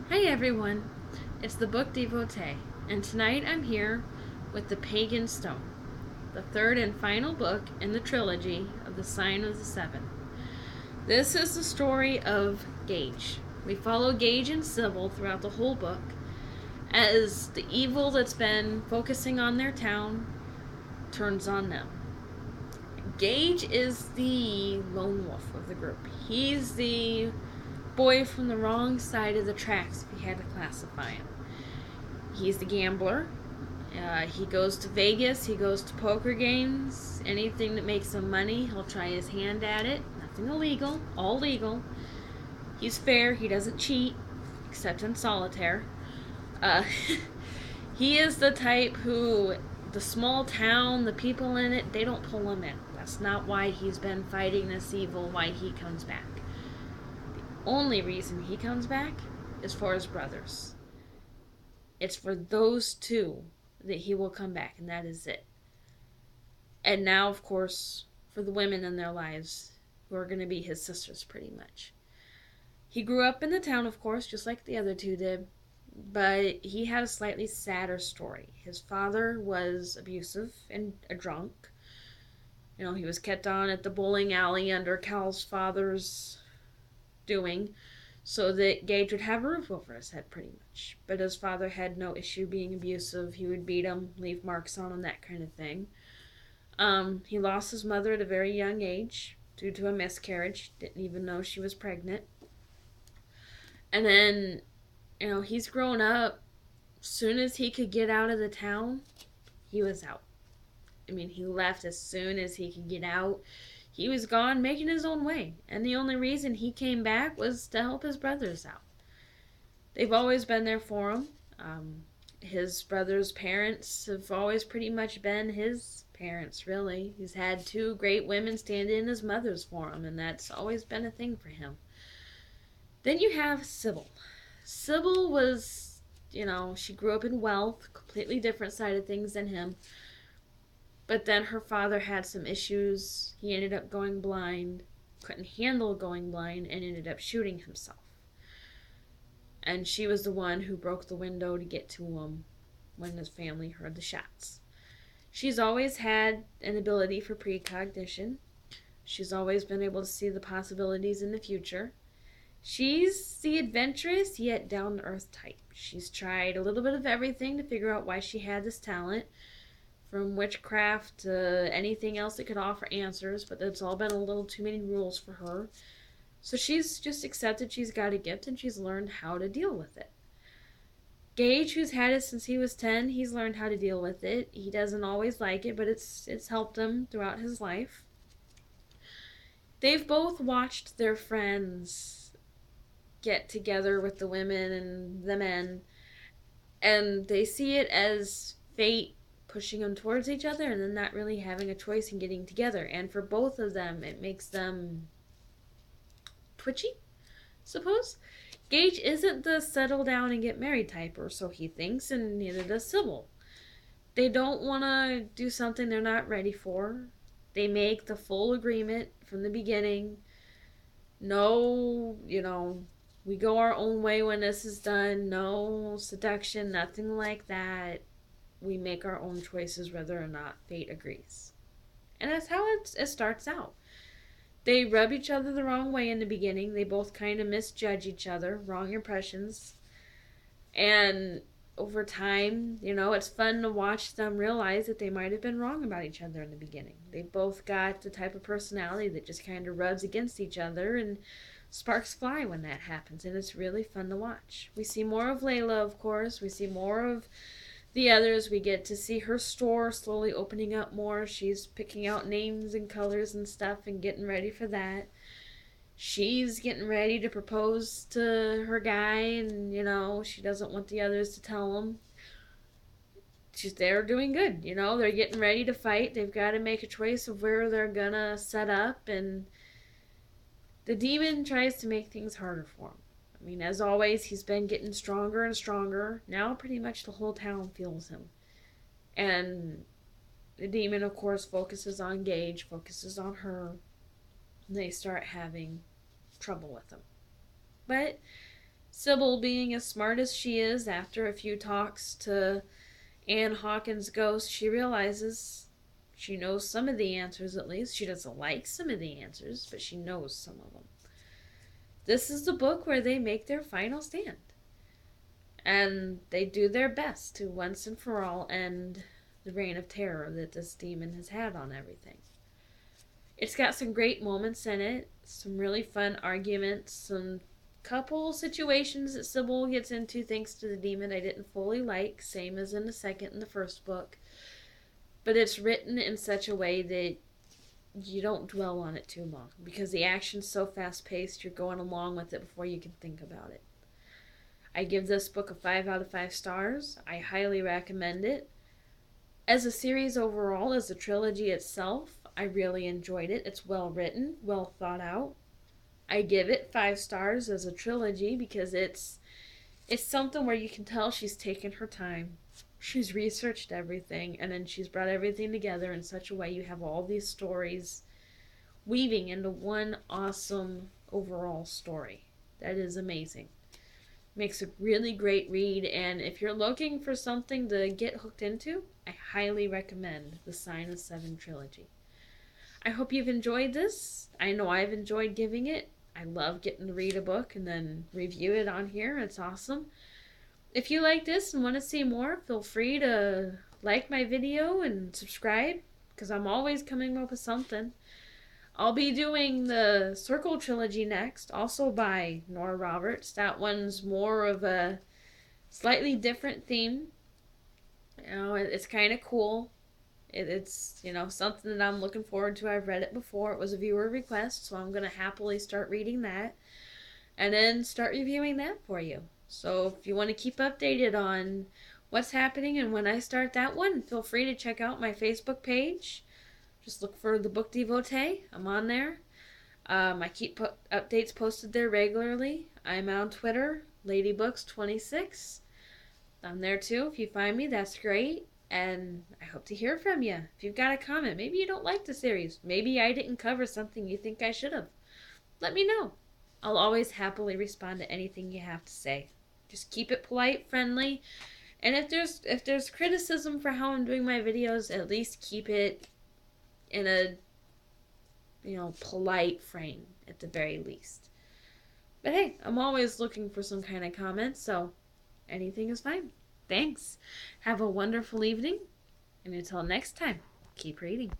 Hi everyone, it's the Book Devotee, and tonight I'm here with the Pagan Stone, the third and final book in the trilogy of the Sign of the Seven. This is the story of Gage. We follow Gage and Cybill throughout the whole book as the evil that's been focusing on their town turns on them. Gage is the lone wolf of the group. He's the boy from the wrong side of the tracks, if you had to classify him. He's the gambler. He goes to Vegas. He goes to poker games. Anything that makes him money, he'll try his hand at it. Nothing illegal. All legal. He's fair. He doesn't cheat, except in solitaire. Uh, he is the type who, the small town, the people in it, they don't pull him in. That's not why he's been fighting this evil, why he comes back. The only reason he comes back is for his brothers. It's for those two that he will come back, and that is it. And now, of course, for the women in their lives, who are going to be his sisters pretty much. He grew up in the town, of course, just like the other two did, but he had a slightly sadder story. His father was abusive and a drunk. You know, he was kept on at the bowling alley under Cal's father's doing so that Gage would have a roof over his head, pretty much. But his father had no issue being abusive. He would beat him, leave marks on him, that kind of thing. He lost his mother at a very young age due to a miscarriage. Didn't even know she was pregnant. And then, he's grown up. Soon as he could get out of the town, he was out. I mean, he left as soon as he could get out. He was gone making his own way. And the only reason he came back was to help his brothers out. They've always been there for him. His brother's parents have always pretty much been his parents, really. He's had two great women stand in as mothers for him, and that's always been a thing for him. Then you have Cybill. Cybill was, she grew up in wealth, completely different side of things than him. But then her father had some issues. He ended up going blind, couldn't handle going blind, and ended up shooting himself. And she was the one who broke the window to get to him when his family heard the shots. She's always had an ability for precognition. She's always been able to see the possibilities in the future. She's the adventurous yet down to earth type. She's tried a little bit of everything to figure out why she had this talent, from witchcraft to anything else that could offer answers, but it's all been a little too many rules for her. So she's just accepted she's got a gift and she's learned how to deal with it. Gage, who's had it since he was 10, he's learned how to deal with it. He doesn't always like it, but it's helped him throughout his life. They've both watched their friends get together with the women and the men, and they see it as fate pushing them towards each other and then not really having a choice in getting together. And for both of them, it makes them twitchy, suppose. Gage isn't the settle down and get married type, or so he thinks, and neither does Cybill. They don't want to do something they're not ready for. They make the full agreement from the beginning. No, we go our own way when this is done. No seduction, nothing like that. We make our own choices whether or not fate agrees. And that's how it starts out. They rub each other the wrong way in the beginning. They both kind of misjudge each other, wrong impressions. And over time, it's fun to watch them realize that they might have been wrong about each other in the beginning. They both got the type of personality that just kind of rubs against each other, and sparks fly when that happens, and it's really fun to watch. We see more of Layla, of course. We see more of the others. We get to see her store slowly opening up more. She's picking out names and colors and stuff and getting ready for that. She's getting ready to propose to her guy, and she doesn't want the others to tell him. They're doing good. They're getting ready to fight. They've got to make a choice of where they're gonna set up, and the demon tries to make things harder for him. I mean, as always, he's been getting stronger and stronger. Now pretty much the whole town feels him. And the demon, of course, focuses on Gage, focuses on her. And they start having trouble with him. But Cybill, being as smart as she is, after a few talks to Anne Hawkins' ghost, she realizes she knows some of the answers at least. She doesn't like some of the answers, but she knows some of them. This is the book where they make their final stand. And they do their best to once and for all end the reign of terror that this demon has had on everything. It's got some great moments in it, some really fun arguments, some couple situations that Cybill gets into thanks to the demon I didn't fully like, same as in the second and the first book. But it's written in such a way that you don't dwell on it too long because the action's so fast paced, you're going along with it before you can think about it. I give this book a 5 out of 5 stars. I highly recommend it. As a series overall, as a trilogy itself, I really enjoyed it. It's well written, well thought out. I give it 5 stars as a trilogy because it's something where you can tell she's taken her time. She's researched everything, and then she's brought everything together in such a way you have all these stories weaving into one awesome overall story. That is amazing. Makes a really great read, and if you're looking for something to get hooked into, I highly recommend the Sign of Seven trilogy. I hope you've enjoyed this. I know I've enjoyed giving it. I love getting to read a book and then review it on here. It's awesome. If you like this and want to see more, feel free to like my video and subscribe because I'm always coming up with something. I'll be doing the Circle trilogy next, also by Nora Roberts. That one's more of a slightly different theme. You know, it's kind of cool. It's, something that I'm looking forward to. I've read it before. It was a viewer request, so I'm going to happily start reading that and then start reviewing that for you. So if you want to keep updated on what's happening and when I start that one, feel free to check out my Facebook page. Just look for the Book Devotee. I'm on there. I keep updates posted there regularly. I'm on Twitter, Ladybooks26. I'm there too. If you find me, that's great. And I hope to hear from you. If you've got a comment, maybe you don't like the series. Maybe I didn't cover something you think I should have. Let me know. I'll always happily respond to anything you have to say. Just keep it polite, friendly. And if there's criticism for how I'm doing my videos, at least keep it in a polite frame at the very least. But hey, I'm always looking for some kind of comments, so anything is fine. Thanks. Have a wonderful evening, and until next time, keep reading.